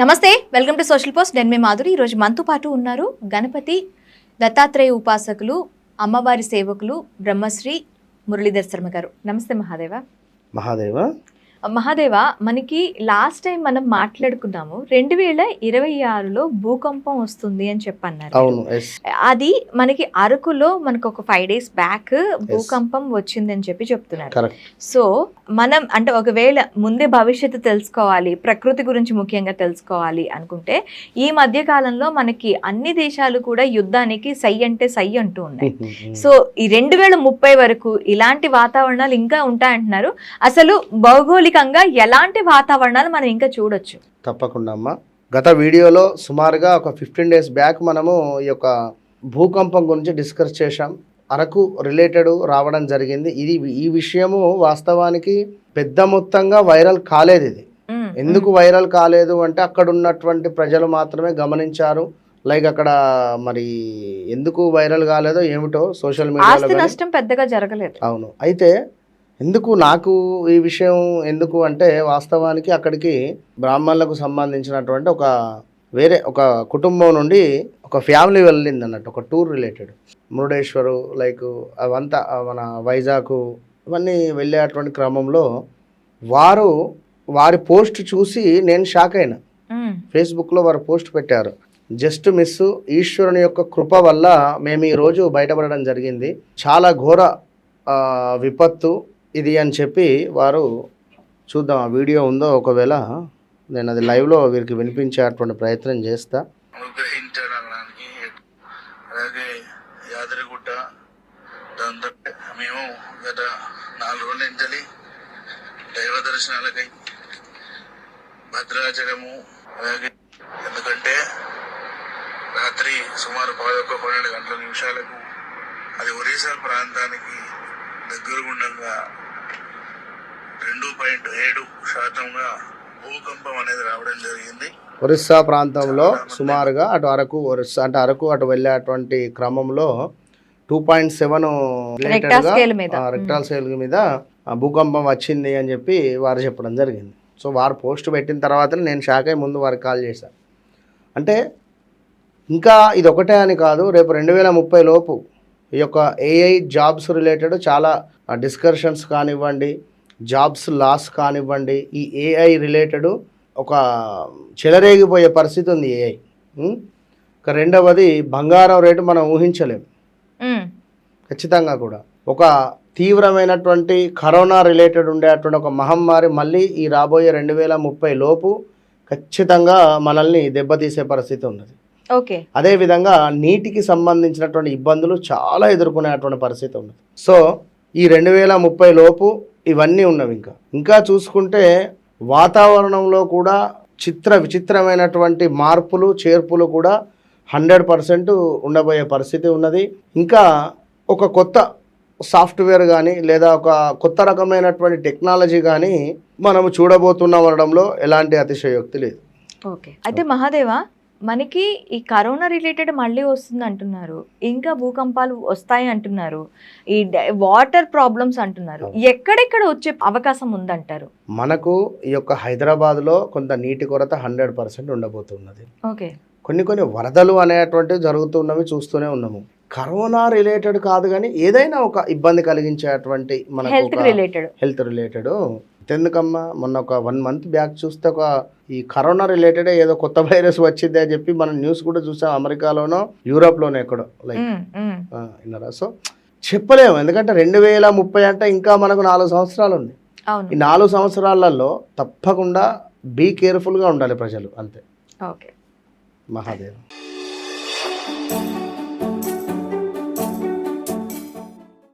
నమస్తే, welcome to social post. నేను మీ మాధురి. ఈరోజు మనతో పాటు ఉన్నారు గణపతి దత్తాత్రేయ ఉపాసకులు, అమ్మవారి సేవకులు బ్రహ్మశ్రీ మురళీధర్ శర్మ గారు. నమస్తే మహాదేవ. మహాదేవ, మనకి లాస్ట్ టైం మనం మాట్లాడుకున్నాము 2026లో భూకంపం వస్తుంది అని చెప్పన్నారు. అది మనకి అరకులో మనకు ఒక 5 days బ్యాక్ భూకంపం వచ్చింది అని చెప్తున్నారు. సో మనం అంటే ఒకవేళ ముందే భవిష్యత్తు తెలుసుకోవాలి, ప్రకృతి గురించి ముఖ్యంగా తెలుసుకోవాలి అనుకుంటే ఈ మధ్య కాలంలో మనకి అన్ని దేశాలు కూడా యుద్ధానికి సై అంటే సై అంటూ ఉన్నాయి. సో ఈ 2030 వరకు ఇలాంటి వాతావరణాలు ఇంకా ఉంటాయంటున్నారు. అసలు భౌగోళికంగా ఎలాంటి వాతావరణాలు మనం ఇంకా చూడొచ్చు? తప్పకుండా అమ్మా. గత వీడియోలో సుమారుగా ఒక 15 days బ్యాక్ మనము ఈ యొక్క భూకంపం గురించి డిస్కస్ చేశాం. అరకు రిలేటెడ్ రావడం జరిగింది. ఈ విషయము వాస్తవానికి పెద్ద మొత్తంగా వైరల్ కాలేదు. ఇది ఎందుకు వైరల్ కాలేదు అంటే అక్కడ ఉన్నటువంటి ప్రజలు మాత్రమే గమనించారు. లైక్ అక్కడ మరి ఎందుకు వైరల్ కాలేదో ఏమిటో సోషల్ మీడియాలో నష్టం పెద్దగా జరగలేదు. అవును. అయితే ఎందుకు నాకు ఈ విషయం ఎందుకు అంటే వాస్తవానికి అక్కడికి బ్రాహ్మణులకు సంబంధించినటువంటి ఒక కుటుంబం నుండి ఒక ఫ్యామిలీ వెళ్ళింది అన్నట్టు, ఒక టూర్ రిలేటెడ్. మురుడేశ్వరు లైక్ అవంతా మన వైజాగ్ ఇవన్నీ వెళ్ళేటువంటి క్రమంలో వారి పోస్ట్ చూసి నేను షాక్ అయినా. ఫేస్బుక్లో వారు పోస్ట్ పెట్టారు, జస్ట్ మిస్, ఈశ్వరుని యొక్క కృప వల్ల మేము ఈరోజు బయటపడడం జరిగింది, చాలా ఘోర విపత్తు ఇది అని చెప్పి వారు. చూద్దాం ఆ వీడియో ఉందో, ఒకవేళ నేను అది లైవ్లో వీరికి వినిపించేటువంటి ప్రయత్నం చేస్తా. అనుగ్రహించడానికి అలాగే యాదగిరిగుట్ట దాంతో మేము గత 4 రోజుల నుంచి దైవ దర్శనాలకై భద్రాచలము, అలాగే ఎందుకంటే రాత్రి సుమారు 11-12 గంటల నిమిషాలకు అది ఒరిస్సా ప్రాంతానికి దగ్గరగుండంగా 2.7% భూకంపం అనేది రావడం జరిగింది. ఒరిస్సా ప్రాంతంలో సుమారుగా అరకు అటు వెళ్ళేటువంటి క్రమంలో 2.7 రెక్టాల్ స్కేల్ మీద భూకంపం వచ్చింది అని చెప్పి వారు చెప్పడం జరిగింది. సో వారు పోస్ట్ పెట్టిన తర్వాత నేను షాక్ అయ్యి ముందు వారికి కాల్ చేశాను. అంటే ఇంకా ఇది ఒకటే అని కాదు, రేపు 2030 లోపు ఈ యొక్క ఏఐ జాబ్స్ రిలేటెడ్ చాలా డిస్కషన్స్ కానివ్వండి, జాబ్స్ లాస్ కానివ్వండి, ఈ ఏఐ రిలేటెడ్ ఒక చెలరేగిపోయే పరిస్థితి ఉంది ఏఐ. ఇక రెండవది బంగారం రేటు మనం ఊహించలేము ఖచ్చితంగా కూడా. ఒక తీవ్రమైనటువంటి కరోనా రిలేటెడ్ ఉండేటువంటి ఒక మహమ్మారి మళ్ళీ ఈ రాబోయే 2030 లోపు ఖచ్చితంగా మనల్ని దెబ్బతీసే పరిస్థితి ఉన్నది. అదేవిధంగా నీటికి సంబంధించినటువంటి ఇబ్బందులు చాలా ఎదుర్కొనేటువంటి పరిస్థితి ఉన్నది. సో ఈ 2030 లోపు ఇవన్నీ ఉన్నవి. ఇంకా చూసుకుంటే వాతావరణంలో కూడా విచిత్రమైనటువంటి మార్పులు చేర్పులు కూడా 100% ఉండబోయే పరిస్థితి ఉన్నది. ఇంకా ఒక కొత్త సాఫ్ట్వేర్ కానీ లేదా ఒక కొత్త రకమైనటువంటి టెక్నాలజీ కానీ మనము చూడబోతున్నాం అనడంలో ఎలాంటి అతిశయోక్తి లేదు. ఓకే, అయితే మహాదేవ, మనకి ఈ కరోనా రిలేటెడ్ మళ్ళీ వస్తుంది అంటున్నారు, ఇంకా భూకంపాలు వస్తాయి అంటున్నారు, ఈ వాటర్ ప్రాబ్లమ్స్ అంటున్నారు. ఎక్కడెక్కడ వచ్చే అవకాశం ఉందంటారు? మనకు ఈ యొక్క హైదరాబాద్లో కొంత నీటి కొరత 100% ఉండబోతున్నది. ఓకే, కొన్ని వరదలు అనేటువంటివి జరుగుతున్నవి చూస్తూనే ఉన్నాము. కరోనా రిలేటెడ్ కాదు కానీ ఏదైనా ఒక ఇబ్బంది కలిగించేటువంటి మనకు హెల్త్ రిలేటెడ్ ఎందుకమ్మా, మొన్న ఒక 1 month బ్యాక్ చూస్తే ఈ కరోనా రిలేటెడ్ ఏదో కొత్త వైరస్ వచ్చింది అని చెప్పి మనం న్యూస్ కూడా చూసాం. అమెరికాలోనో యూరోప్లోనో ఎక్కడో లైక్ విన్నారా? సో చెప్పలేము, ఎందుకంటే 2030 అంటే ఇంకా మనకు 4 సంవత్సరాలు ఉంది. ఈ 4 సంవత్సరాలలో తప్పకుండా బీ కేర్ఫుల్గా ఉండాలి ప్రజలు, అంతే. ఓకే, మహాదేవ్.